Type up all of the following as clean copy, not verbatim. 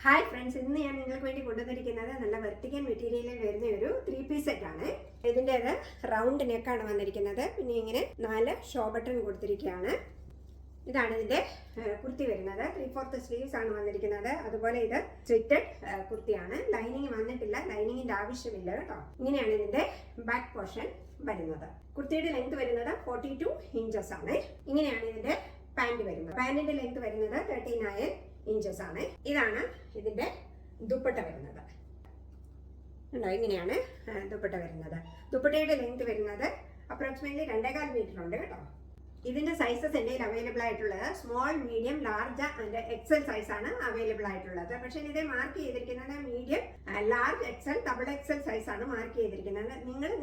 Hi friends, ഇന്ന് ഞാൻ നിങ്ങൾക്ക് വേണ്ടി കൊണ്ടുവന്നിരിക്കുന്നത് നല്ല വെർട്ടിക്കൽ മെറ്റീരിയലിൽ വരുന്ന ഒരു 3-piece സെറ്റ് ആണ്. ഇതിൻ്റെത് റൗണ്ട് നെക്കാണ് വന്നിരിക്കുന്നത്. പിന്നെ ഇങ്ങനെ 4 ഷോ ബട്ടൺ കൊടുത്തിരിക്കുകയാണ്. ഇതാണ് ഇതിന്റെ കുർത്തി വരുന്നത്. 3/4 സ്ലീവ്സ് ആണ് വന്നിരിക്കുന്നത്. അതുപോലെ ഇത് സ്ലിറ്റഡ് കുർത്തിയാണ്. ലൈനിങ് വന്നിട്ടില്ല, ലൈനിങ്ങിന്റെ ആവശ്യമില്ല കേട്ടോ. ഇങ്ങനെയാണ് ഇതിന്റെ ബാക്ക് പോർഷൻ വരുന്നത്. കുർത്തിയുടെ ലെങ്ത് വരുന്നത് 42 ഇഞ്ചസ് ആണ്. ഇങ്ങനെയാണ് ഇതിന്റെ പാന്റ് വരുന്നത്. പാന്റിന്റെ ലെങ്ത് വരുന്നത് 39 ഇഞ്ചസ് ആണ്. ഇതാണ് ഇതിന്റെ ദുപ്പട്ട വരുന്നത്. ഇങ്ങനെയാണ് ദുപ്പട്ട വരുന്നത്. ദുപ്പട്ടയുടെ ലെങ്ത് വരുന്നത് അപ്രോക്സിമേറ്റ്ലി 2.25 മീറ്റർ ഉണ്ട് കേട്ടോ. ഇതിന്റെ സൈസസ് എൻ്റെ അവൈലബിൾ ആയിട്ടുള്ളത് small, medium, large and XL size ആണ് അവൈലബിൾ ആയിട്ടുള്ളത്. പക്ഷേ ഇത് മാർക്ക് ചെയ്തിരിക്കുന്നത് medium, large, XL, double XL size ആണ് മാർക്ക് ചെയ്തിരിക്കുന്നത്.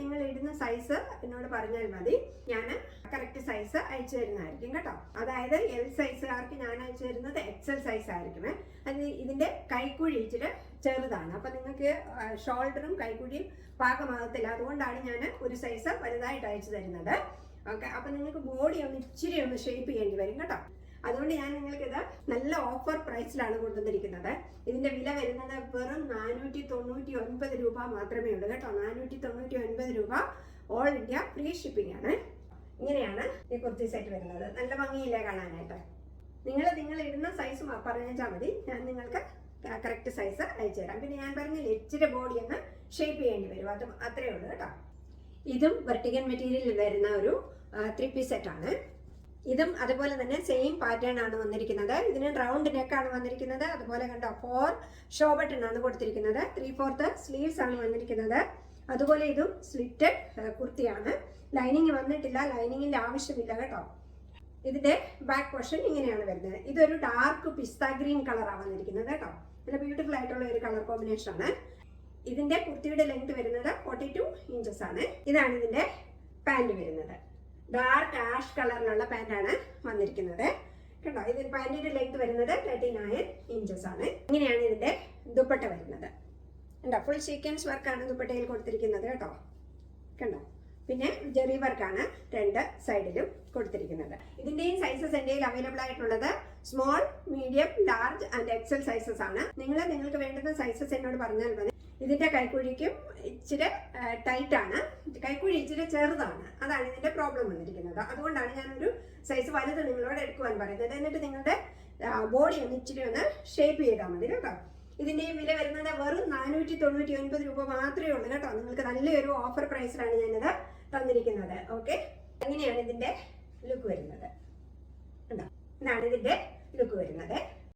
നിങ്ങൾ ഇടുന്ന സൈസ് എന്നോട് പറഞ്ഞാൽ മതി, ഞാൻ കറക്റ്റ് സൈസ് അയച്ചു തരുന്നതായിരിക്കും കേട്ടോ. അതായത് എൽ സൈസുകാർക്ക് ഞാൻ അയച്ചു തരുന്നത് എക്സൽ സൈസ് ആയിരിക്കും. അത് ഇതിന്റെ കൈക്കുഴി ഇച്ചിരി ചെറുതാണ്. അപ്പൊ നിങ്ങൾക്ക് ഷോൾഡറും കൈക്കുഴിയും പാകമാകത്തില്ല. അതുകൊണ്ടാണ് ഞാൻ ഒരു സൈസ് വലുതായിട്ട് അയച്ചു തരുന്നത്. ഓക്കെ, അപ്പൊ നിങ്ങൾക്ക് ബോഡി ഇച്ചിരി ഒന്ന് ഷേപ്പ് ചെയ്യേണ്ടി വരും കേട്ടോ. അതുകൊണ്ട് ഞാൻ നിങ്ങൾക്ക് ഇത് നല്ല ഓഫർ പ്രൈസിലാണ് കൊണ്ടുവന്നിരിക്കുന്നത്. ഇതിന്റെ വില വരുന്നത് വെറും 499 രൂപ മാത്രമേ ഉള്ളൂ കേട്ടോ. 499 രൂപ, ഓൾ ഇന്ത്യ ഫ്രീ ഷിപ്പിംഗ് ആണ്. ഇങ്ങനെയാണ് ഈ കുർത്തി സെറ്റ് വരുന്നത്. നല്ല ഭംഗിയില്ലേ കാണാനായിട്ട്. നിങ്ങൾ ഇടുന്ന സൈസ് പറഞ്ഞാൽ മതി, ഞാൻ നിങ്ങൾക്ക് കറക്റ്റ് സൈസ് അയച്ചു തരാം. പിന്നെ ഞാൻ പറഞ്ഞില്ല, ഇച്ചിരി ബോഡി ഒന്ന് ഷേപ്പ് ചെയ്യേണ്ടി വരും, അതും അത്രേ ഉള്ളൂ കേട്ടോ. ഇതും വെർട്ടിക്കൽ മെറ്റീരിയലിൽ വരുന്ന ഒരു 3-piece സെറ്റ് ആണ്. ഇതും അതുപോലെ തന്നെ സെയിം പാറ്റേൺ ആണ് വന്നിരിക്കുന്നത്. ഇതിന് റൗണ്ട് നെക്കാണ് വന്നിരിക്കുന്നത്. അതുപോലെ കണ്ടോ 4 ഷോ ബട്ടൺ ആണ് കൊടുത്തിരിക്കുന്നത്. 3/4 സ്ലീവ്സ് ആണ് വന്നിരിക്കുന്നത്. അതുപോലെ ഇതും സ്ലിറ്റഡ് കുർത്തിയാണ്. ലൈനിങ് വന്നിട്ടില്ല, ലൈനിങ്ങിന്റെ ആവശ്യമില്ല കേട്ടോ. ഇതിന്റെ ബാക്ക് പോർഷൻ ഇങ്ങനെയാണ് വരുന്നത്. ഇതൊരു ഡാർക്ക് പിസ്ത ഗ്രീൻ കളറാണ് വന്നിരിക്കുന്നത് കേട്ടോ. നല്ല ബ്യൂട്ടിഫുൾ ആയിട്ടുള്ള ഒരു കളർ കോമ്പിനേഷൻ ആണ്. ഇതിന്റെ കുർത്തിയുടെ ലെങ്ത് വരുന്നത് 42 ഇഞ്ചസ് ആണ്. ഇതാണ് ഇതിന്റെ പാന്റ് വരുന്നത്. ഡാർക്ക് ആഷ് കളറിലുള്ള പാന്റാണ് വന്നിരിക്കുന്നത് കേട്ടോ. ഇതിന്റെ പാന്റിന്റെ ലെങ്ത് വരുന്നത് 39 ഇഞ്ചസ് ആണ്. ഇങ്ങനെയാണ് ഇതിന്റെ ദുപ്പട്ട വരുന്നത്. കണ്ടോ, ഫുൾ സീക്വൻസ് വർക്കാണ് ദുപ്പട്ടയിൽ കൊടുത്തിരിക്കുന്നത് കേട്ടോ. കണ്ടോ, പിന്നെ ജെറി വർക്കാണ് 2 സൈഡിലും കൊടുത്തിരിക്കുന്നത്. ഇതിന്റെയും സൈസസ് എൻ്റെ അവൈലബിൾ ആയിട്ടുള്ളത് small, medium, large and XL sizes ആണ്. നിങ്ങൾക്ക് വേണ്ടുന്ന സൈസസ് എന്നോട് പറഞ്ഞാൽ മതി. ഇതിന്റെ കൈക്കുഴിക്കും ഇച്ചിരി ടൈറ്റ് ആണ്, കൈക്കുഴി ഇച്ചിരി ചെറുതാണ്. അതാണ് ഇതിന്റെ പ്രോബ്ലം വന്നിരിക്കുന്നത്. അതുകൊണ്ടാണ് ഞാനൊരു സൈസ് വലുത് നിങ്ങളോട് എടുക്കുവാൻ പറയുന്നത്. എന്നിട്ട് നിങ്ങളുടെ ബോഡി ഒന്ന് ഇച്ചിരി ഒന്ന് ഷേപ്പ് ചെയ്താൽ മതി കേട്ടോ. ഇതിന്റെയും വില വരുന്നത് വെറും 499 രൂപ മാത്രമേ ഉള്ളൂ കേട്ടോ. നിങ്ങൾക്ക് നല്ലൊരു ഓഫർ പ്രൈസിലാണ് ഞാനിത് തന്നിരിക്കുന്നത്. ഓക്കെ, അങ്ങനെയാണ് ഇതിന്റെ ലുക്ക് വരുന്നത്. ഇതാണ് ഇതിന്റെ ലുക്ക് വരുന്നത്.